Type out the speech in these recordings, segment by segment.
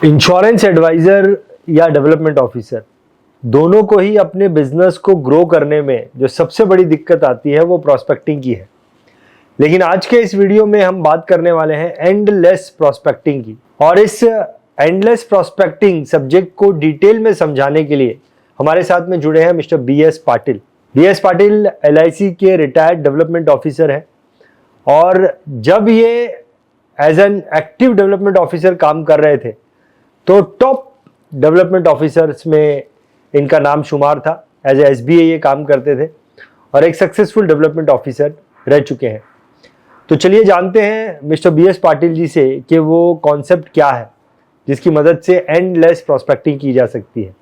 Insurance adviser या development officer दोनों को ही अपने बिजनेस को ग्रो करने में जो सबसे बड़ी दिक्कत आती है वो प्रॉस्पेक्टिंग की है। लेकिन आज के इस वीडियो में हम बात करने वाले हैं एंडलेस प्रॉस्पेक्टिंग की। और इस एंडलेस प्रॉस्पेक्टिंग सब्जेक्ट को डिटेल में समझाने के लिए हमारे साथ में जुड़े हैं mister BS Patil. BS Patil LIC के रिटायर्ड डेवलपमेंट ऑफिसर हैं और जब ये as an active development officer काम कर रहे थे तो टॉप डेवलपमेंट ऑफिसर्स में इनका नाम शुमार था। एज ए SBA ये काम करते थे और एक सक्सेसफुल डेवलपमेंट ऑफिसर रह चुके हैं। तो चलिए जानते हैं मिस्टर BS पाटिल जी से कि वो कॉन्सेप्ट क्या है जिसकी मदद से एंडलेस प्रॉस्पेक्टिंग की जा सकती है।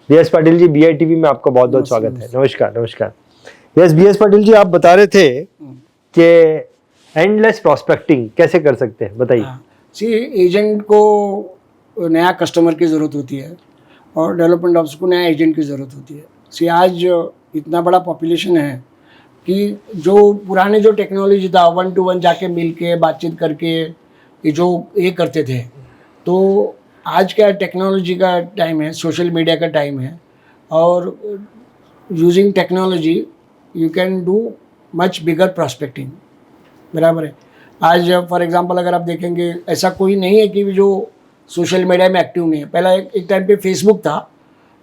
BS पाटिल जी, BITV में आपका बहुत बहुत स्वागत है। नमस्कार। नमस्कार। यस BS पाटिल जी, आप बता रहे थे कि एंडलेस प्रॉस्पेक्टिंग कैसे कर सकते हैं, बताइए। सी एजेंट को नया कस्टमर की ज़रूरत होती है और डेवलपमेंट ऑफिस को नया एजेंट की ज़रूरत होती है। सी आज इतना बड़ा पॉपुलेशन है कि जो पुराने जो टेक्नोलॉजी था 1 to 1 जाके मिल के बातचीत करके ये जो ये करते थे, तो आज का टेक्नोलॉजी का टाइम है, सोशल मीडिया का टाइम है और using technology you can do much bigger prospecting. बराबर है। आज फॉर एग्जांपल अगर आप देखेंगे ऐसा कोई नहीं है कि जो सोशल मीडिया में एक्टिव नहीं है। पहला एक टाइम पे फेसबुक था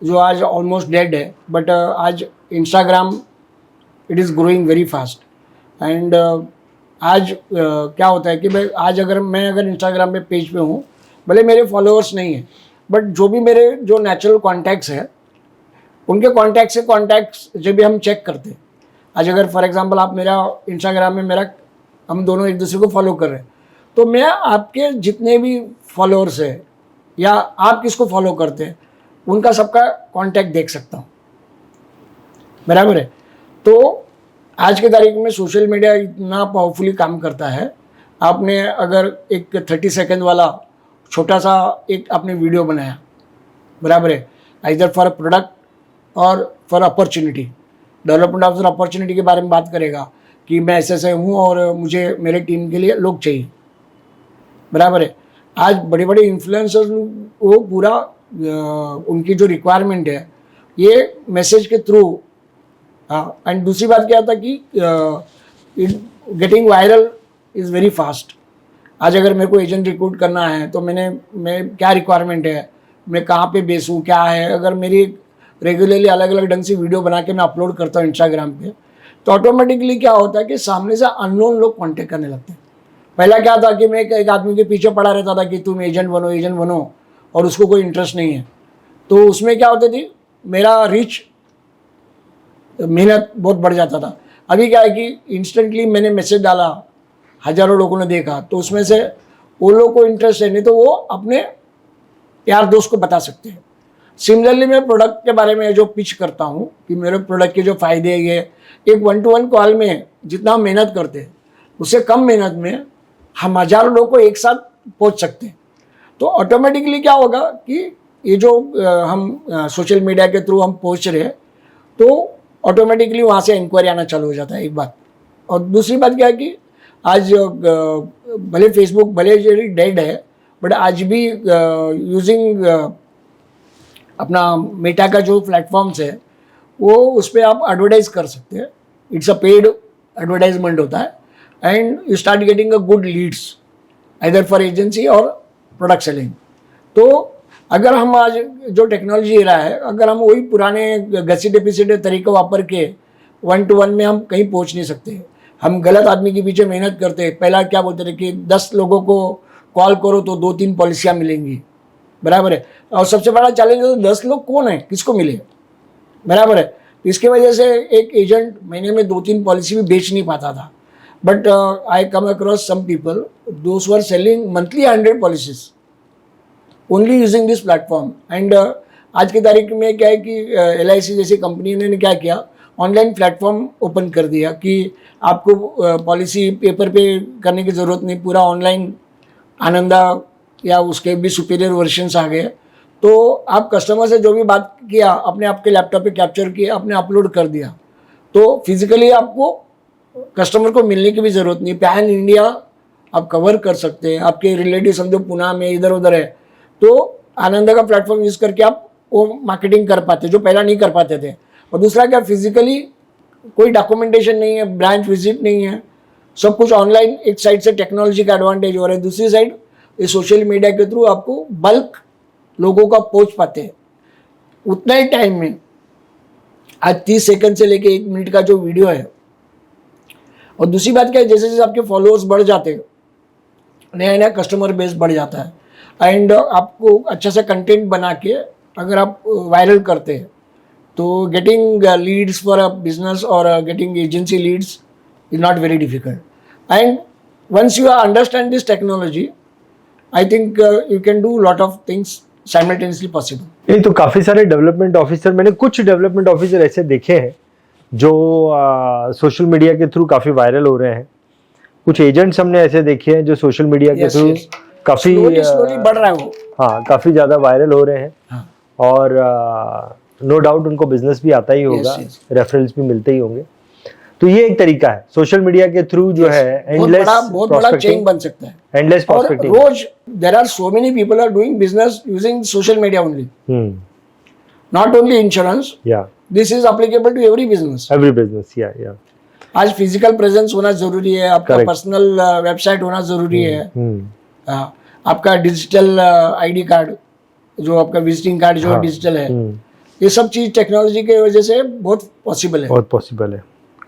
जो आज ऑलमोस्ट डेड है, बट आज Instagram it is growing very fast. And आज क्या होता है कि भाई आज अगर इंस्टाग्राम पे पेज पे हूँ, भले मेरे फॉलोअर्स नहीं हैं, बट जो भी मेरे जो नेचुरल कॉन्टैक्ट्स हैं उनके कॉन्टैक्ट से कॉन्टैक्ट्स जब भी हम चेक करते हैं। आज अगर फॉर एग्जांपल आप मेरा इंस्टाग्राम में हम दोनों एक दूसरे को फॉलो कर रहे हैं, तो मैं आपके जितने भी फॉलोअर्स हैं या आप किसको फॉलो करते हैं उनका सबका कांटेक्ट देख सकता हूँ। बराबर है। तो आज के तारीख में सोशल मीडिया इतना पावरफुली काम करता है। आपने अगर एक 30 सेकंड वाला छोटा सा एक आपने वीडियो बनाया, बराबर है, आइदर फॉर अ प्रोडक्ट और for opportunity. Development officer opportunity के बारे में बात करेगा कि मैं ऐसे हूँ और मुझे मेरे टीम के लिए लोग चाहिए। बराबर है। आज बड़े बड़े इन्फ्लुएंसर्स वो पूरा उनकी जो रिक्वायरमेंट है ये मैसेज के थ्रू। हाँ, एंड दूसरी बात क्या था कि getting viral is very fast. आज अगर मेरे को एजेंट रिक्रूट करना है तो मैं क्या रिक्वायरमेंट है, मैं कहाँ पे बेसूँ, क्या है, अगर मेरी रेगुलरली अलग अलग ढंग से वीडियो बना के मैं अपलोड करता हूँ इंस्टाग्राम पे, तो ऑटोमेटिकली क्या होता है कि सामने से अननोन लोग कांटेक्ट करने लगते हैं। पहला क्या था कि मैं एक आदमी के पीछे पड़ा रहता था कि तुम एजेंट बनो और उसको कोई इंटरेस्ट नहीं है, तो उसमें क्या होती थी, मेरा रीच मेहनत बहुत बढ़ जाता था। अभी क्या है कि इंस्टेंटली मैंने मैसेज डाला, हज़ारों लोगों ने देखा, तो उसमें से वो लोग को इंटरेस्ट है नहीं तो वो अपने यार दोस्त को बता सकते हैं। सिमिलरली मैं प्रोडक्ट के बारे में जो पिच करता हूँ कि मेरे प्रोडक्ट के जो फ़ायदे है, ये एक 1 to 1 कॉल में जितना हम मेहनत करते हैं उससे कम मेहनत में हम हज़ारों लोगों को एक साथ पहुंच सकते हैं। तो ऑटोमेटिकली क्या होगा कि ये जो हम सोशल मीडिया के थ्रू हम पहुंच रहे हैं तो ऑटोमेटिकली वहाँ से इंक्वायरी आना चालू हो जाता है, एक बात। और दूसरी बात क्या है कि आज भले फेसबुक भले डेड है, बट आज भी यूजिंग अपना मेटा का जो प्लेटफॉर्म्स है वो उस पर आप एडवर्टाइज कर सकते हैं। इट्स अ पेड एडवर्टाइजमेंट होता है and you start getting a good leads either for agency और प्रोडक्ट सेलिंग। तो अगर हम आज जो टेक्नोलॉजी रहा है, अगर हम वही पुराने घसीटे पीसीटे तरीके वापर के 1 to 1 में हम कहीं पहुंच नहीं सकते। हम गलत आदमी के पीछे मेहनत करते हैं। पहला क्या बोलते थे कि 10 लोगों को कॉल करो तो 2-3 पॉलिसियाँ मिलेंगी। बराबर है। और सबसे बड़ा चैलेंज है 10 लोग कौन है, किसको मिले। बराबर है। इसके वजह से एक एजेंट महीने में 2-3 पॉलिसी भी बेच नहीं पाता था। But I come across some people those who are selling monthly 100 policies only using this platform. And आज की तारीख में क्या है कि LIC जैसी कंपनी ने क्या किया, ऑनलाइन प्लेटफॉर्म ओपन कर दिया कि आपको पॉलिसी पेपर पे करने की ज़रूरत नहीं, पूरा ऑनलाइन आनंदा या उसके भी सुपीरियर वर्जन्स आ गए। तो आप कस्टमर से जो भी बात किया अपने आपके लैपटॉप पे कैप्चर किया, आपने अपलोड कर दिया, तो फिजिकली आपको कस्टमर को मिलने की भी ज़रूरत नहीं। पैन इंडिया आप कवर कर सकते हैं। आपके रिलेटिव समझो पुणे में इधर उधर है, तो आनंद का प्लेटफॉर्म यूज करके आप वो मार्केटिंग कर पाते जो पहला नहीं कर पाते थे। और दूसरा क्या, फिजिकली कोई डॉक्यूमेंटेशन नहीं है, ब्रांच विजिट नहीं है, सब कुछ ऑनलाइन। एक साइड से टेक्नोलॉजी का एडवांटेज हो रहा है, दूसरी साइड ये सोशल मीडिया के थ्रू आपको बल्क लोगों का पहुंच पाते हैं उतना ही टाइम में। आज 30 सेकंड से लेके 1 मिनट का जो वीडियो है। और दूसरी बात क्या है, जैसे जैसे आपके फॉलोअर्स बढ़ जाते हैं, नया नया कस्टमर बेस बढ़ जाता है, एंड आपको अच्छा सा कंटेंट बना के अगर आप वायरल करते हैं तो getting leads for a business और getting agency leads is not very difficult. And once you understand this technology, I think you can do lot of things simultaneously possible. नहीं तो काफी सारे डेवलपमेंट ऑफिसर, मैंने कुछ डेवलपमेंट ऑफिसर ऐसे देखे हैं जो सोशल मीडिया के थ्रू काफी वायरल हो रहे हैं। कुछ एजेंट्स हमने ऐसे देखे हैं जो सोशल मीडिया के थ्रू काफी स्लोली बढ़ रहा है वो। हाँ, काफी ज्यादा वायरल हो रहे हैं। हाँ। और नो डाउट उनको बिजनेस भी आता ही होगा, रेफरल्स भी मिलते ही होंगे। तो ये एक तरीका है सोशल मीडिया के थ्रू जो है एंडलेस बहुत बड़ा चेन बन सकता है। एंडलेस और प्रॉस्पेक्टिंग। रोज there are so many people are doing business using social media only, not only insurance, या this is applicable to every business. Every business, या आज फिजिकल प्रेजेंस होना जरूरी है, आपका पर्सनल वेबसाइट होना जरूरी है, आपका डिजिटल आईडी कार्ड, जो आपका विजिटिंग कार्ड जो डिजिटल है, ये सब चीज टेक्नोलॉजी की वजह से बहुत पॉसिबल है। बहुत पॉसिबल है,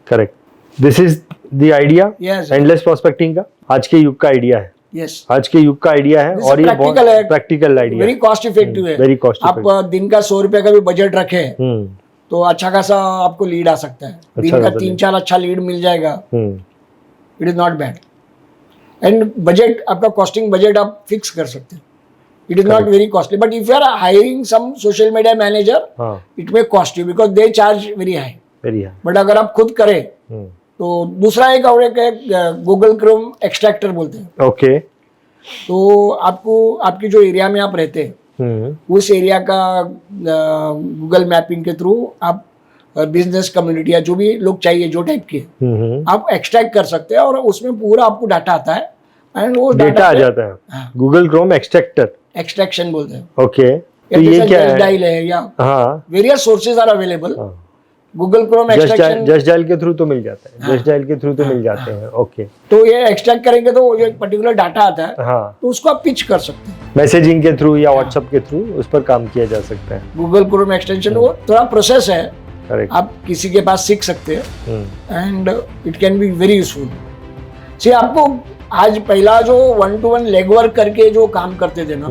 correct. This is the idea endless prospecting का, आज के युग का आइडिया है। यस, आज के युग का आइडिया है और ये बहुत practical idea, very cost effective है। वेरी कॉस्ट आप दिन का 100 रुपए का भी बजट रखें तो अच्छा खासा आपको लीड आ सकता है। दिन का 3-4 अच्छा लीड मिल जाएगा, it is not bad. And budget, आपका कॉस्टिंग बजट आप फिक्स कर सकते हैं, it is not very costly. But if you are hiring some social media manager, it may cost you because they charge very high. But अगर आप खुद करें तो दूसरा एक और एक गूगल क्रोम एक्सट्रैक्टर बोलते हैं। ओके। तो आपको आपकी जो एरिया में आप रहते हैं उस एरिया का गूगल मैपिंग के थ्रू आप बिजनेस कम्युनिटी या जो भी लोग चाहिए, जो टाइप के आप एक्सट्रैक्ट कर सकते हैं और उसमें पूरा आपको डाटा आता है एंड वो डाटा आ जाता है। गूगल क्रोम एक्सट्रैक्टर, एक्सट्रैक्शन बोलते हैं। ओके, तो ये क्या है? डायल है या various sources are available. Google Chrome extraction Just Dial के थ्रू तो मिल जाता है, जस्ट डायल के थ्रू तो मिल जाते हैं। ओके, तो ये एक्सट्रैक्ट करेंगे तो जो एक पर्टिकुलर डाटा आता है तो उसको आप पिच कर सकते हैं मैसेजिंग के थ्रू या व्हाट्सएप के थ्रू, उस पर काम किया जा सकता है। गूगल क्रोम एक्सटेंशन वो थोड़ा प्रोसेस है, करेक्ट, आप किसी के पास सीख सकते हैं and it can be very useful. See आपको आज पहला जो 1-to-1 लेग वर्क करके जो काम करते थे ना,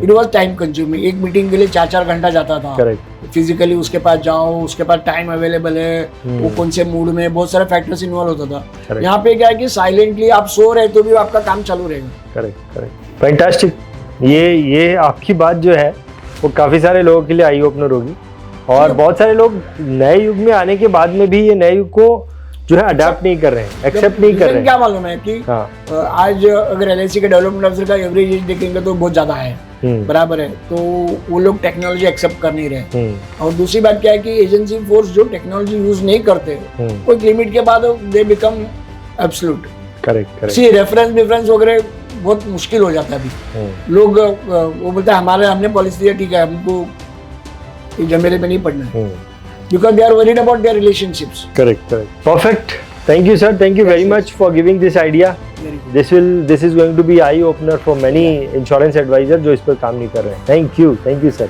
इट वाज टाइम कंज्यूमिंग। एक मीटिंग के लिए 4-4 घंटा जाता था। करेक्ट, फिजिकली उसके पास जाओ, उसके पास टाइम अवेलेबल है, वो कौन से मूड में, बहुत सारे फैक्टर्स इन्वॉल्व होता था। यहाँ पे क्या है कि साइलेंटली आप सो रहे तो भी आपका काम चालू रहेगा। Correct, correct, fantastic. ये आपकी बात जो है वो काफी सारे लोगों के लिए आई ओपनर होगी और बहुत सारे लोग नए युग में आने के बाद में भी ये नए युग को जो है अडेप्ट नहीं कर रहे हैं, एक्सेप्ट नहीं कर रहे हैं। क्या मालूम है कि आज अगर LIC के डेवलपमेंट ऑफिसर का एवरेज एज देखेंगे तो बहुत ज्यादा है, बराबर है, तो वो लोग टेक्नोलॉजी एक्सेप्ट कर नहीं रहे। और दूसरी बात क्या है कि एजेंसी फोर्स जो टेक्नोलॉजी यूज नहीं करते, कोई लिमिट के बाद they become absolute. Correct, see reference वगैरह बहुत मुश्किल हो जाता है अभी। लोग वो बोलते हैं हमने पॉलिसी है, ठीक है, हमको झमेले में नहीं पड़ना है, because they are worried about their relationships. Correct. Perfect. Thank you, sir. Thank you very much for giving this idea. This is going to be eye opener for many insurance advisor जो इस पर काम नहीं कर रहे हैं. Thank you, sir.